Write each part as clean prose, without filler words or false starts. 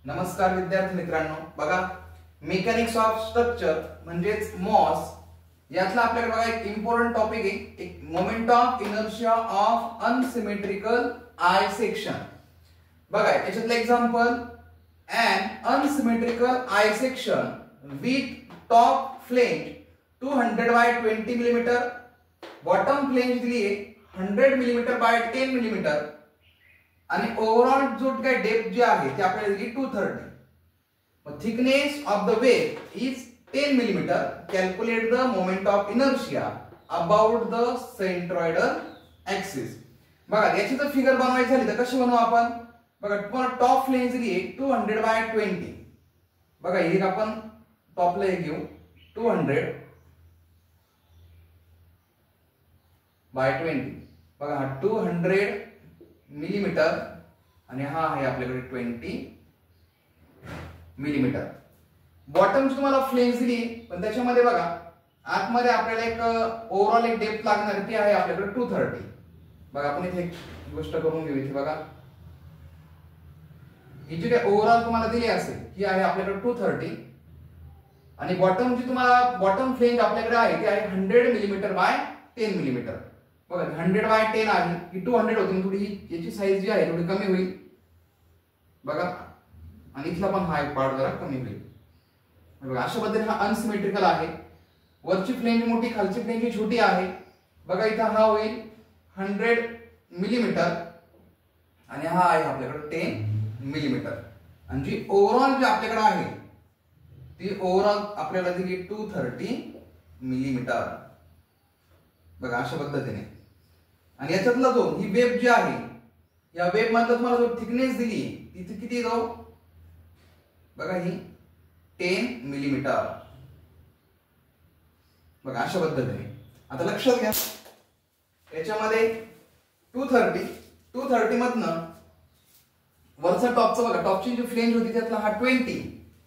नमस्कार विद्यार्थी मित्रांनो, बघा मेकॅनिक्स ऑफ स्ट्रक्चर म्हणजेच मॉस यातला आपल्याकडे बघा एक इम्पॉर्टंट टॉपिक आहे, एक moment of inertia of unsymmetrical I section. बघा याच्यातलं example, an unsymmetrical eye section with top flange 200 by 20 mm, bottom flange दिली आहे 100 mm by 10 mm आणि ओव्हरऑल जो काय डेप्थ जी आहे ती आपल्याला दिली 230. मग thickness of the wave is 10 mm. Calculate the moment of inertia about the centroidal axis. बघा याची जर फिगर बनवायची झाली तर कशी बनवू आपण? बघा तुम्हाला टॉप फ्लेंज दिली आहे 200 by 20. बघा हे आपण टॉपला हे घेऊ 200 by 20. बघा हा 200 मिलीमीटर आणि हा आहे आपल्याकडे 20 मिलीमीटर. बॉटमची तुम्हाला फ्लेंज दिली पण त्याच्यामध्ये बघा आतमध्ये आपल्याला एक ओव्हरऑल एक डेप्थ लागणार ती आहे आपल्याकडे 230. बघा आपण इथे एक गोष्ट करून घेऊ. इथे बघा ही जी काय ओव्हरऑल तुम्हाला दिली असेल ही आहे आपल्याकडे 230 आणि बॉटम जी तुम्हाला बॉटम फ्लेंज आपल्याकडे आहे ती आहे 100 मिलीमीटर बाय 10 मिलीमीटर. बघा 100 बाय 10 आहे ही 200 होती, थोडी याची साईज जी आहे थोडी कमी होईल बघा आणि इथला पण हा एक पार्ट जरा कमी होईल. बघा अशा पद्धतीने हा अनसिमेट्रिकल आहे. वरची फ्लेंज मोठी खालची फ्लेंज छोटी आहे. बघा इथं हा होईल 100 मिलीमीटर आणि हा आहे आपल्याकडे 10 मिलीमीटर आणि जी ओव्हरऑल जी आपल्याकडे आहे ती ओव्हरऑल आपल्याला दिली 230 मिलीमीटर. बघा अशा पद्धतीने. आणि याच्यातला जो ही वेब जी आहे या वेब मधला तुम्हाला जो थिकनेस दिली ती किती जाऊ? बघा ही 10 मिलीमीटर. बघा अशा पद्धतीने. आता लक्षात घ्या याच्यामध्ये 230 मधनं वरचा टॉपचा बघा टॉपची जी फ्लेंज होती त्यातला हा 20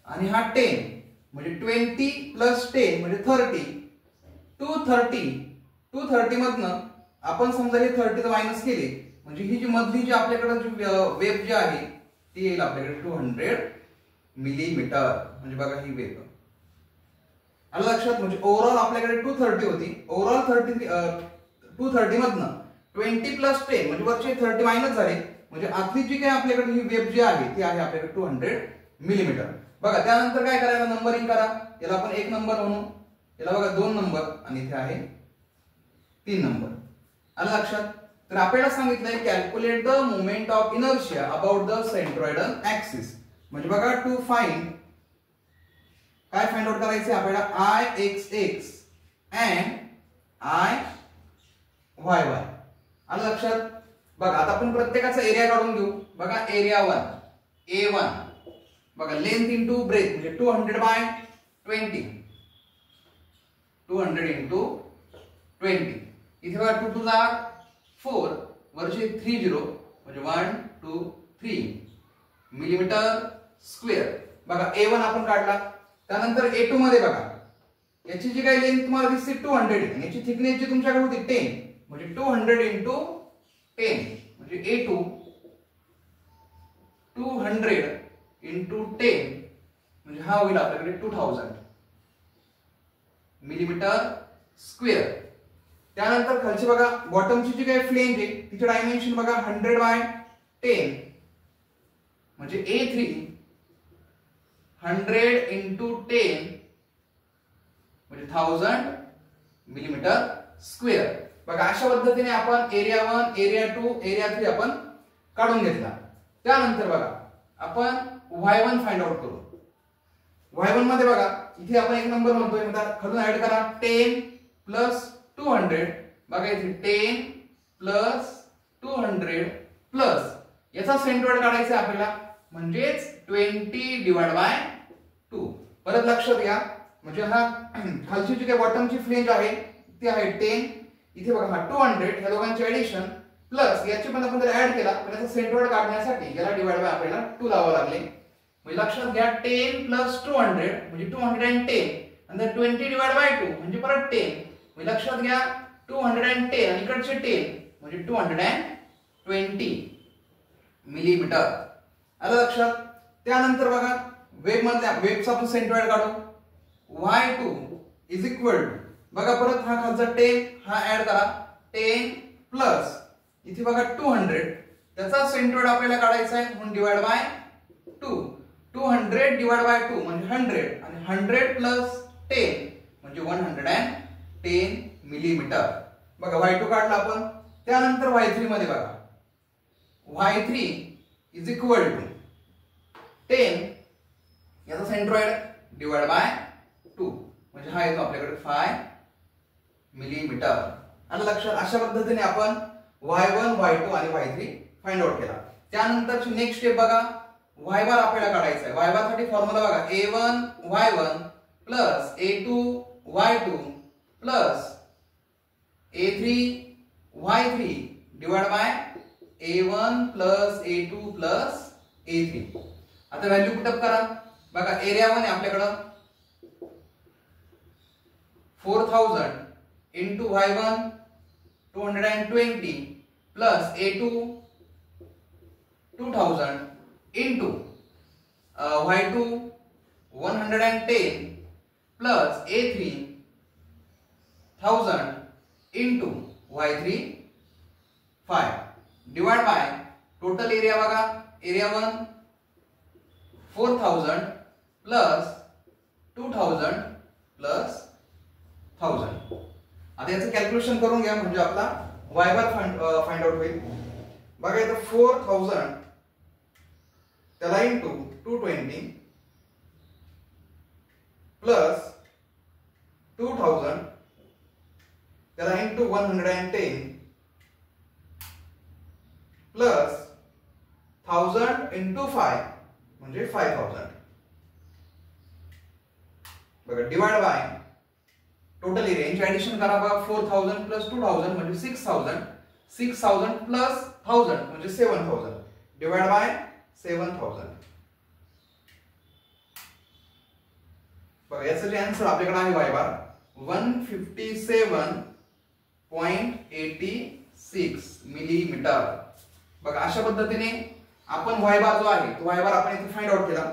आणि हा 10 म्हणजे 20 प्लस 10 म्हणजे 30. 230 मधनं आपण समजा हे 30 मायनस केले म्हणजे ही जी मधली जी आपल्याकडे जी वेब जी आहे ती येईल आपल्याकडे 200 मिलीमीटर. म्हणजे बघा ही वेब आलं लक्षात. म्हणजे ओव्हरऑल आपल्याकडे 230 होती. ओव्हरऑल 230 मधनं 20 प्लस 10 म्हणजे वरचे 30 मायनस झाले म्हणजे आतली जी काय आपल्याकडे ही वेब जी आहे ती आहे आपल्याकडे 200 मिलीमीटर. बघा त्यानंतर काय करायला नंबरिंग करा. याला आपण 1 नंबर म्हणू, याला बघा 2 नंबर आणि इथे आहे 3 नंबर. आलं लक्षात. तर आपल्याला सांगितलंय calculate the moment of inertia about the centroidal axis. म्हणजे बघा टू फाइंड काय फाइंड आउट करायचे आपल्याला Ixx अँड Iyy. आलं लक्षात. बघा आता आपण प्रत्येकाचा एरिया काढून घेऊ. बघा एरिया 1 A1 बघा लेंथ इंटू ब्रेथ म्हणजे 200 बाय 20. 200 इंटू 20. इथे बघा 2 2 4 वरचे 30 म्हणजे 1 2 3 मिलीमीटर स्क्वेअर. बघा A1 आपण काढला. त्यानंतर A2 मध्ये बघा याची जी काही लेंथ तुम्हाला दिसते 200 आणि याची थिकनेस जी तुमच्याकडे होती 10 म्हणजे 200 इंटू 10 म्हणजे A2 200 इंटू 10 म्हणजे हा होईल आपल्याकडे 2000 मिलीमीटर स्क्वेअर. त्यानंतर खालची बघा बॉटमची जी काही फ्लेंज आहे तिचे डायमेन्शन बघा 100 बाय 10 म्हणजे A3 100 इंटू 10 म्हणजे 1000 मिलीमीटर स्क्वेअर. बघा अशा पद्धतीने आपण एरिया 1 एरिया 2 एरिया 3 आपण काढून घेतला. त्यानंतर बघा आपण y1 फाइंड आउट करू. y1 मध्ये बघा इथे आपण 1 नंबर म्हणतोय म्हणजे खालून ऍड करा 10 प्लस 200. बघा इथे 10 प्लस 200 प्लस याचा सेंट्रॉइड काढायचा आपल्याला म्हणजेच 20 डिवाइड बाय 2. परत लक्षात घ्या म्हणजे हा खालची जी काही बॉटमची फ्लेंज आहे ती आहे 10. इथे बघा हा 200 या दोघांचे एडिशन प्लस याची पण आपण जर ऍड केला तर याचा सेंट्रॉइड काढण्यासाठी याला डिवाइड बाय आपल्याला 2 लावावे लागले. म्हणजे लक्षात घ्या 10 प्लस 200 म्हणजे 210 आणि 20 डिवाइड बाय 2 म्हणजे परत 10. म्हणजे लक्षात घ्या 210 आणि इकडचे 10 म्हणजे 220 मिलीमीटर. आलं लक्षात. त्यानंतर बघा वेबचा आपण सेंट्रॉइड काढू. y2 इज इक्वल टू बघा परत हा खालचा 10 हा ऍड करा. 10 प्लस इथे बघा 200 त्याचा सेंट्रॉइड आपल्याला काढायचा आहे म्हणून डिवाइड बाय 2. 200 डिवाइड बाय 2 म्हणजे 100 आणि 100 प्लस 10 म्हणजे 110 मिलीमीटर. बघा y2 काढला आपण. त्यानंतर y3 मध्ये बघा y3 इज इक्वल टू 10 याचा सेंट्रॉइड डिवाइड बाय 2 म्हणजे हा येतो आपल्याकडे 5 मिलीमीटर. आणि लक्षात अशा पद्धतीने आपण y1 y2 आणि y3 फाइंड आउट केला. त्यानंतरची नेक्स्ट स्टेप बघा y बार आपल्याला काढायचा आहे. y बार साठी फॉर्म्युला बघा a1 y1 plus a2 y2 plus a3 y3 divide by a1 plus a2 plus a3. आता व्हॅल्यू पुटअप करा. बघा एरिया 1 आहे आपल्याकडं 4000 into y1 220 plus a2 2000 into y2 110 plus a3 1000 into y3 5 divide by total area बघा area 1 4000 plus 2000 plus 1000. आता याचं calculation करून घ्या म्हणजे आपला y बार फाइंड आउट होईल. बघा इथं 4000 त्याला इंटू 220 प्लस 2000 त्याला इंटू 110 प्लस 1000 इंटू 5 म्हणजे 5000. बघा डिवाइड बाय टोटल एरिया यांची ऍडिशन करा. बघा 4000 प्लस 2000 म्हणजे 6000 6000 प्लस 1000 म्हणजे 7000 डिवाइड बाय 7000. बघा याचं जे आन्सर आपल्याकडे आहे y बार 157.86 मिलीमीटर. बघा अशा पद्धतीने आपण y बार जो आहे तो y बार आपण इथे फाइंड आउट केला.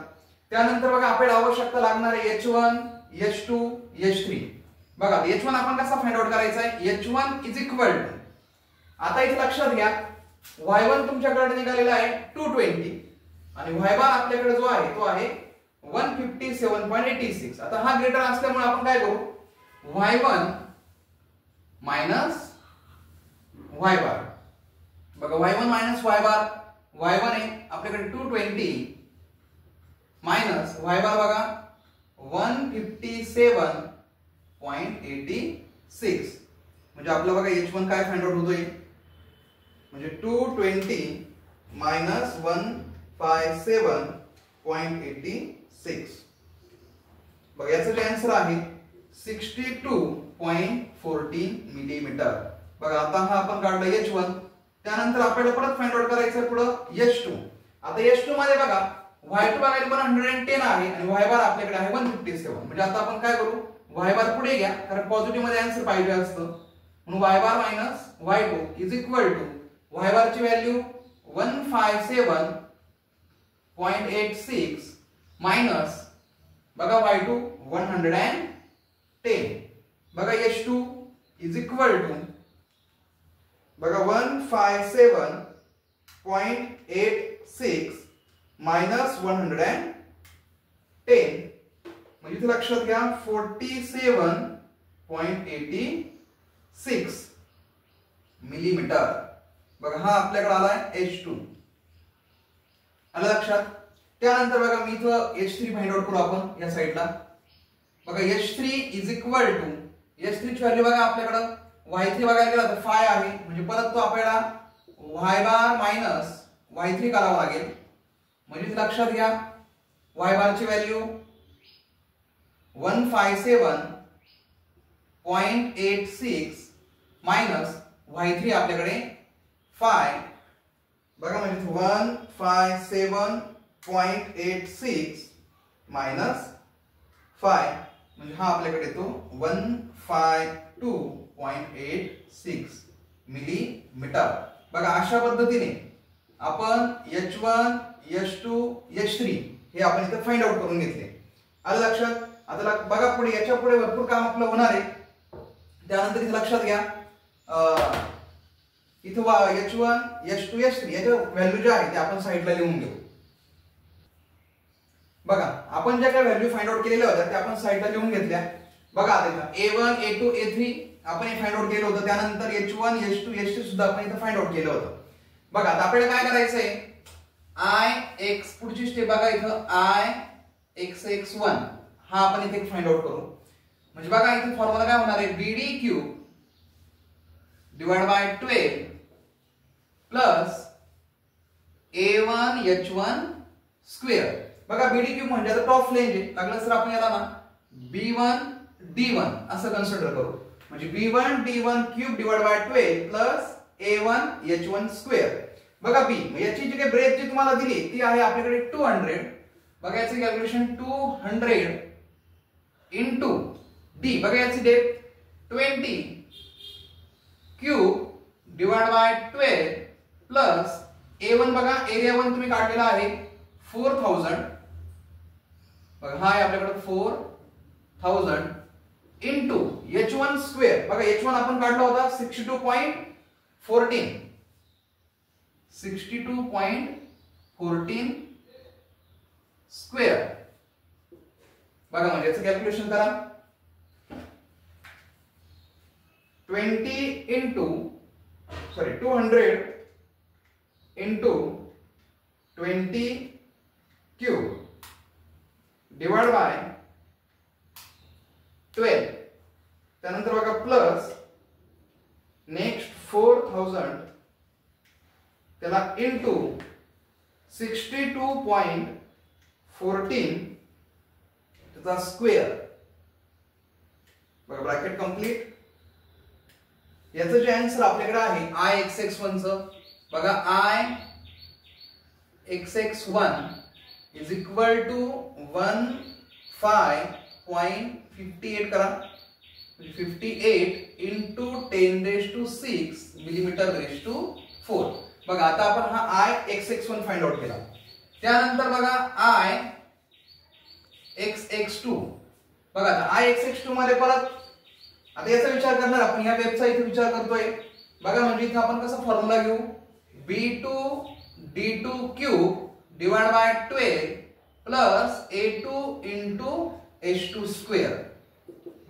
त्यानंतर बघा आपल्याला आवश्यकता लागणार आहे h1 h2 h3. बघा h1 आपण कसा फाइंड आउट करायचा आहे h1 इज इक्वल टू आता इथे लक्षात घ्या y1 तुमच्याकडे निघालेला आहे 220 आणि y बार आपल्याकडे जो आहे तो आहे 157.86. आता हा ग्रेटर असल्यामुळे आपण काय करू y1 मायनस y बार. बघा y1 मायनस y बार y1 आहे आपल्याकडे 220 मायनस y बार बघा 157.86 म्हणजे आपला बघा h1 काय फाइंड आउट होतोय म्हणजे 220 मायनस 157.86. बघा याचं जे आन्सर आहे 62.14 मिलीमीटर. बघा आता हा आपण काढला h1. त्यानंतर आपल्याला परत फाइंड आउट करायचं पुढे h2. आता h2 मध्ये बघा y2 बघायला 110 आहे आणि y बार आपल्याकडे आहे 157. म्हणजे आता आपण काय करू y बार पुढे घ्या कारण पॉझिटिव्ह मध्ये आन्सर पाहिजे असतं म्हणून y bar minus y2 is equal to y bar ची व्हॅल्यू 157.86 मायनस बघा y2 110. बघा h2 इज इक्वल टू बघा 157.86 मायनस 110 म्हणजे इथे लक्षात घ्या 47.86 मिलीमीटर. बघा हा आपल्याकडे आलाय h2 आलं लक्षात. त्यानंतर बघा मी इथं h3 फाइंड आउट करू आपण या साइडला. बघा h3 is equal to h3 ची व्हॅल्यू बघा आपल्याकडे y3 बघायला गेला तर 5 आहे म्हणजे परत तो आपल्याला y बार मायनस y3 करावा लागेल. म्हणजे लक्षात घ्या y बार ची व्हॅल्यू 157.86 मायनस y3 आपल्याकडे 5. बघा म्हणजे 157.86 मायनस 5 म्हणजे हा आपल्याकडे येतो 152.86 मिलीमीटर. बघा अशा पद्धतीने आपण h1 h2 h3 हे आपण इथे फाइंड आउट करून घेतले. आलं लक्षात. आता बघा पुढे, याच्या पुढे भरपूर काम आपलं होणार आहे. त्यानंतर इथे लक्षात घ्या इथं h1 h2 h3 याच्या व्हॅल्यू ज्या आहेत ते आपण साईडला लिहून घेऊ. बघा आपण ज्या काही व्हॅल्यू फाइंड आउट केलेल्या होत्या त्या आपण साईडला लिहून घेतल्या. बघा आता इथं a1 a2 a3 आपण हे फाइंड आउट केलं होतं. त्यानंतर h1 h2 h3 सुद्धा आपण इथं फाइंड आउट केलं होतं. बघा आता आपल्याला काय करायचंय, i x पुढची स्टेप बघा इथं i x1 हा आपण इथे फाइंड आउट करू. म्हणजे बघा इथे फॉर्म्युला काय होणार आहे, bd³ divide by 12 plus a1 h1 square. बघा bd³ म्हणजे आता टॉप फ्लेंज आहे, लागलं तर आपण याला ना b1 d1 असं कन्सिडर करू. म्हणजे b1 d1 cube divide by 12 plus a1 h1 square. बघा b याची जी काही ब्रेथ जी तुम्हाला दिली ती आहे आपल्याकडे 200. बघा याचं कॅल्क्युलेशन 200 इनटू d. बघा याची depth 20 cube divide by 12 plus a1 बघा एरिया 1 तुम्ही काढलेला आहे 4000. बघा हा आहे आपल्याकडे 4000 इनटू h1 स्क्वेअर. बघा h1 आपण काढला होता 62.14 स्क्वेअर. बघा म्हणजे याचं कॅल्क्युलेशन करा 200 इंटू 20 क्यूब डिवाइड बाय 12. त्यानंतर बघा प्लस नेक्स्ट 4000 त्याला इंटू 62.14 त्याचा स्क्वेअर. बघा ब्रॅकेट कंप्लीट. याचं जे आन्सर आपल्याकडे आहे i x1 चं बघा i x1 is equal to 15.58 करा. 58 इंटू 10⁶ मिलीमीटर रेज टू 4. बघा आता आपण हा i x1 फाइंड आउट केला. त्यानंतर बघा i x2. बघा आता i x2 मध्ये परत आता याचा विचार करणार आपण, ह्या वेबचा इथे विचार करतोय. बघा म्हणजे इथे आपण कसा फॉर्म्युला घेऊ, b2 d2 cube divide by 12 plus a2 into h2 square.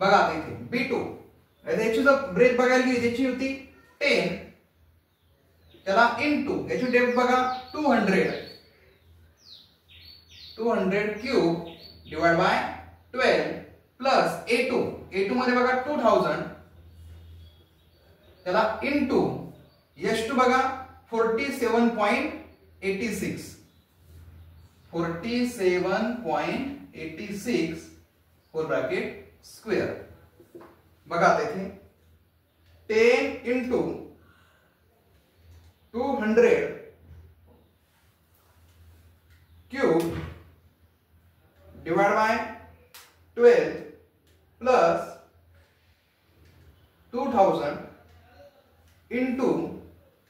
बघा आता इथे b2 याची जर ब्रेथ बघायला गेली त्याची होती 10 त्याला इंटू याची डेप्थ बघा 200 cube divide by 12 plus a2 मध्ये बघा 2000 त्याला इंटू h2 बघा 47.86 फोर ब्रॅकेट स्क्वेअर. बघा आता इथे 10 into 200 cube divide by 12 plus 2000 into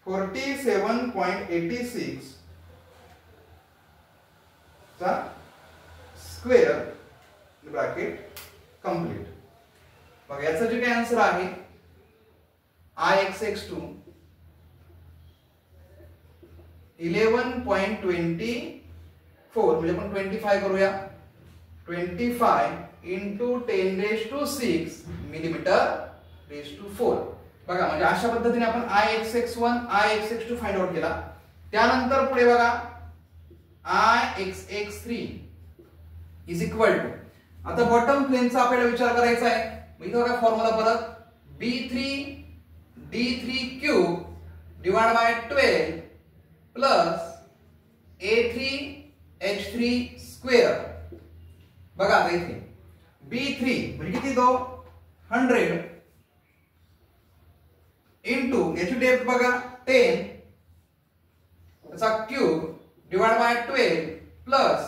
47.86 चा स्क्वेअर ब्रॅकेट कंप्लीट. बघा याचा जे काही आन्सर आहे i x2 11.24 म्हणजे आपण 25 करूया. 25 इंटू 10⁶ मिलीमीटर रेज टू 4. बघा म्हणजे अशा पद्धतीने आपण i x1 i x2 find out केला. त्यानंतर पुढे बघा i x3 is equal to, आता बॉटम प्लेनचा आपल्याला विचार करायचा आहे. इथं बघा फॉर्म्युला परत b3 d3 cube divide by 12 plus a3 h3 square. बघा आता इथे b3 म्हणजे किती तो 100 इंटू याची डेप्थ बघा 10 त्याचा cube divide by 12 plus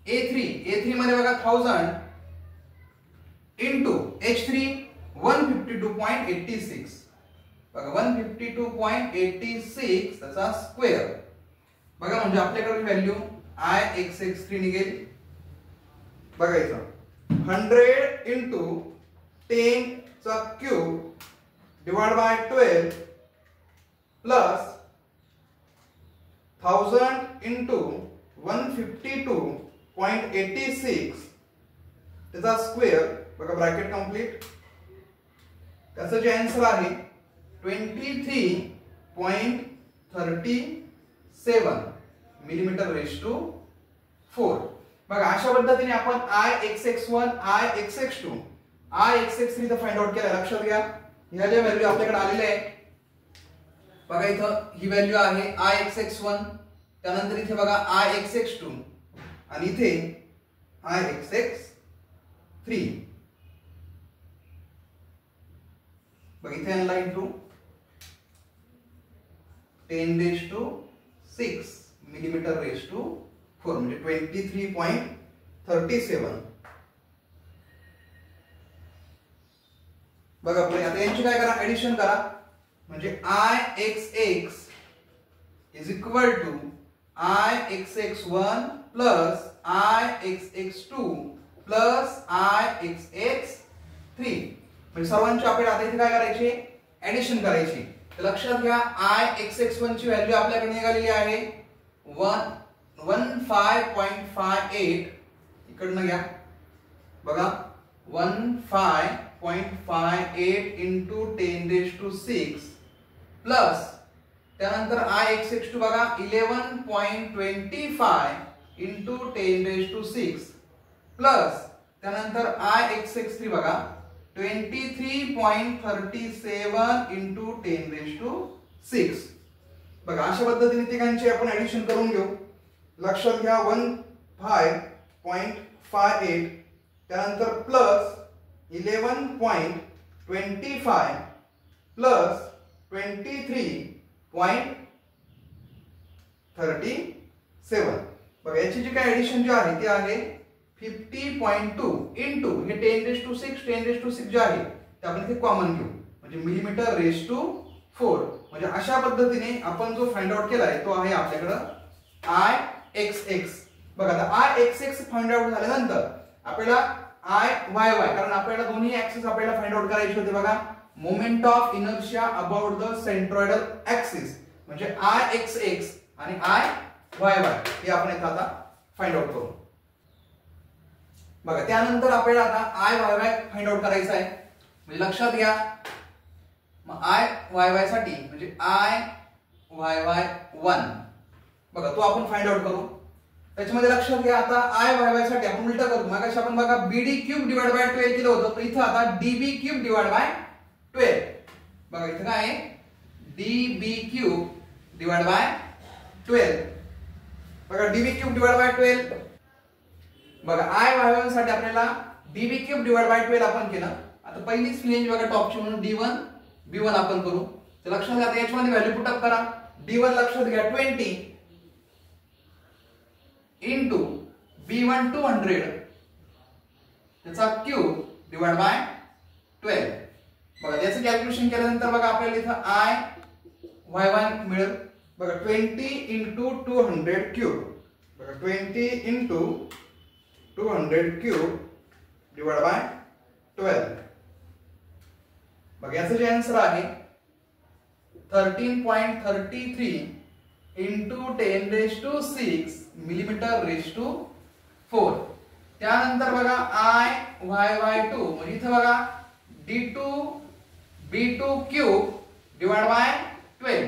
a3 मध्ये बघा 1000 इंटू h3 152.86. बघा 152.86 त्याचा स्क्वेअर. बघा म्हणजे आपल्याकडे व्हॅल्यू Ixx3 निघेल. बघा इथं 100 इंटू 10 चा cube divide by 12 plus 1000 into 152.86 त्याचा स्क्वेअर. बघा ब्रॅकेट कंप्लीट. त्याचं जे आन्सर आहे 23.37 मिलीमीटर रेज टू 4. बघा अशा पद्धतीने आपण Ixx1, Ixx2, Ixx3 इथं फाइंड आउट केलं. लक्षात घ्या ह्या ज्या व्हॅल्यू आपल्याकडे आलेल्या आहे. बघा इथं ही व्हॅल्यू आहे Ixx1, त्यानंतर इथे बघा Ixx2 आणि इथे Ixx3. बघा इथे आणला इंटू 10⁻⁶ मिलीमीटर रेज टू 4 म्हणजे 23.37. बघा पुढे आता यांची काय करा, ऍडिशन करा. म्हणजे Ixx is equal to Ixx1 plus Ixx2 plus Ixx3. म्हणजे सर्वांची आपल्याला आता इथे काय करायचे, ऍडिशन करायची. तर लक्षात घ्या Ixx1 ची व्हॅल्यू आपल्याकडे निघालेली आहे 15.58. इकडनं घ्या बघा 15.58 इंटू 10⁻⁶ प्लस त्यानंतर Ixx2 बघा 11.25 इंटू 10⁻⁶ प्लस त्यानंतर Ixx3 बघा 23.37 इंटू 10⁻⁶. बघा अशा पद्धतीने तिघांची आपण ऍडिशन करून घेऊ. लक्षात घ्या 15.58 त्यानंतर प्लस 11.25 प्लस 23.37. बघा याची जी काय ऍडिशन जी आहे ती आहे 50.2 इंटू हे 10⁻⁶ जे आहे ते आपण इथे कॉमन घेऊ म्हणजे मिलीमीटर रेज टू 4. म्हणजे अशा पद्धतीने आपण जो फाइंड आउट केलाय तो आहे आपल्याकडे Ixx. बघा आता Ixx फाइंड आउट झाल्यानंतर आपल्याला Iyy, कारण आपल्याला दोन्ही ऍक्सिस आपल्याला फाइंड आउट करायचे होते. बघा moment of inertia about the centroidal axis म्हणजे Ixx आणि Iyy हे आपण इथे आता फाइंड आउट करू. बघा त्यानंतर आपल्याला आता Iyy फाइंड आउट करायचा आहे. म्हणजे लक्षात घ्या मग Iyy साठी म्हणजे Iyy1 बघा तो आपण फाइंड आउट करू. त्याच्यामध्ये लक्षात घ्या आता Iyy साठी आपण उलटा करू. मगाशी आपण बघा BD³ डिवाइड बाय 12 केलं होतं, तर इथं आता DB³ डिवाइड बाय 12. बघा इथं काय आहे DB³ डिवाइड बाय 12. बघा DB³ डिवाइड बाय 12. बघा Iyy साठी आपल्याला DB³ डिवाइड बाय 12 आपण केलं. आता पहिलीच फ्लेंज बघा टॉपची म्हणून D1 B1 आपण करू. तर लक्षात घ्या याच्यामध्ये व्हॅल्यू पुट अप करा. D1 लक्षात घ्या 20 इंटू B1 200 त्याचा क्यूब डिवाइड बाय 12. बघा याचं कॅल्क्युलेशन केल्यानंतर बघा आपल्याला इथं Iyy मिळेल. बघा 20 इंटू 200 क्यूब. बघा 20 इंटू 200 क्यूब डिवाइड बाय 12. बघा याचं जे आन्सर आहे 13.33 इंटू 10⁻⁶ मिलीमीटर रेज टू 4. त्यानंतर बघा Iyy2 म्हणजे इथं बघा D2 B2³ डिवाइड बाय 12.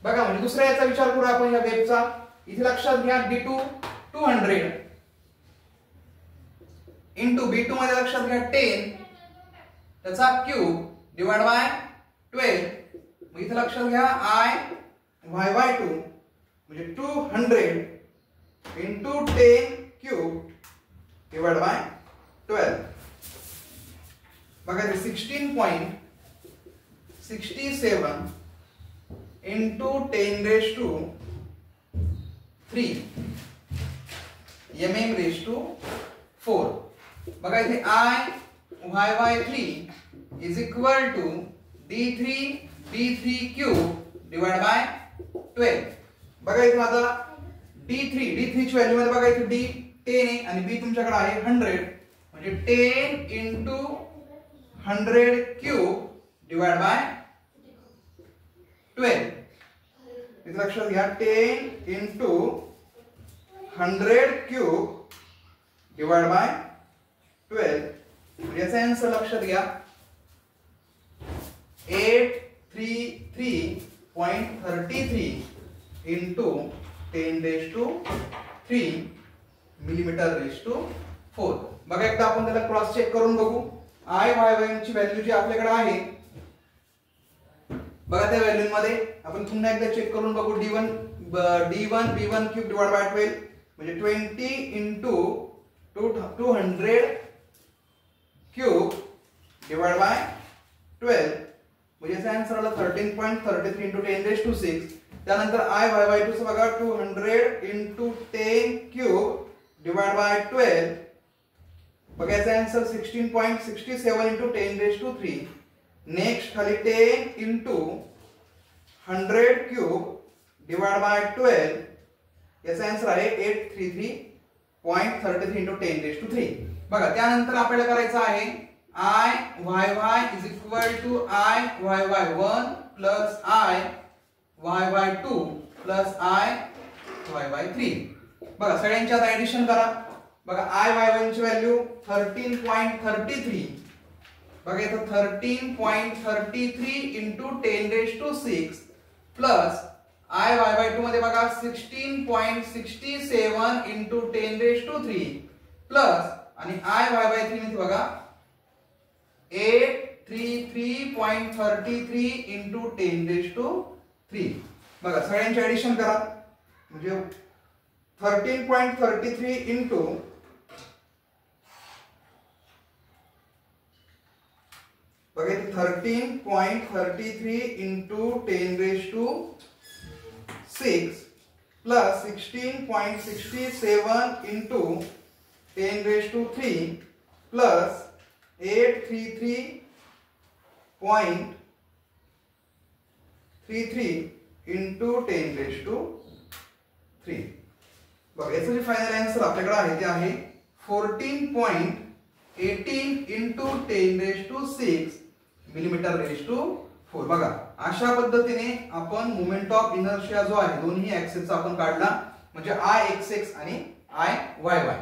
बघा म्हणजे दुसऱ्या याचा विचार करू आपण या वेबचा. इथे लक्षात घ्या D2 200 इंटू B2 मध्ये लक्षात घ्या 10 त्याचा क्यूब डिवाइड बाय 12. मग इथे लक्षात घ्या Iyy2 म्हणजे 200 इंटू 10³ डिवाइड बाय 12. बघा 16.67 इंटू 10⁻³ mm रेज टू 4. बघा इथे Iyy3 is equal to D3 B3³ divide by 12. बघा इथे आता D3 ची व्हॅल्यू मध्ये बघा इथे D 10 आहे आणि B तुमच्याकडे आहे 100 म्हणजे 10 into 100 cube डिवाइड बाय 12. इथे लक्षात घ्या 10 into 100 cube डिवाइड बाय 12. याचा आन्सर लक्षात घ्या 833.33 into 10⁻³ mm⁴. बघा एकदा आपण त्याला क्रॉस चेक करून बघू. I ची व्हॅल्यू जी आपल्याकडे आहे बघा त्या व्हॅल्यू मध्ये आपण पुन्हा एकदा चेक करून बघू. D1 B1³ डिवाइड बाय 12 म्हणजे 20 into 200 cube डिवाइड बाय 12 म्हणजे याचा आन्सर आला 13.33 into 10⁻⁶. त्यानंतर I/2 चं बघा 200 into 10 cube डिवाइड बाय 12 बघा याचा आन्सर 16.67 into 10⁻³ नेक्स्ट खाली 10 into 100 cube डिवाइड बाय 12 याचा आन्सर आहे 833.33 into 10⁻³ बघा. त्यानंतर आपल्याला करायचं आहे I/y is equal to I/y1 plus I/y2 plus I/y3. बघा सगळ्यांची आता ऍडिशन करा. बघा I/y1 ची व्हॅल्यू 13.33 बघा इथं 13.33 into 10⁻⁶ प्लस I/y2 मध्ये बघा 16.67 into 10⁻³ प्लस आणि I/y3 मध्ये बघा 833.33 into 10⁻³ बघा सगळ्यांची ऍडिशन करा म्हणजे 13.33 into बघा 13.33 into 10⁻⁶ plus 16.67 into 10⁻³ plus 833.33 into 10⁻³ बघा याचं जे फायनल आन्सर आपल्याकडे आहे ते आहे 14.18 into 10⁻⁶ mm⁴. बघा अशा पद्धतीने आपण मोमेंट ऑफ इनर्शिया जो आहे दोन्ही ऍक्सिसचा आपण काढला म्हणजे Ixx आणि Iyy.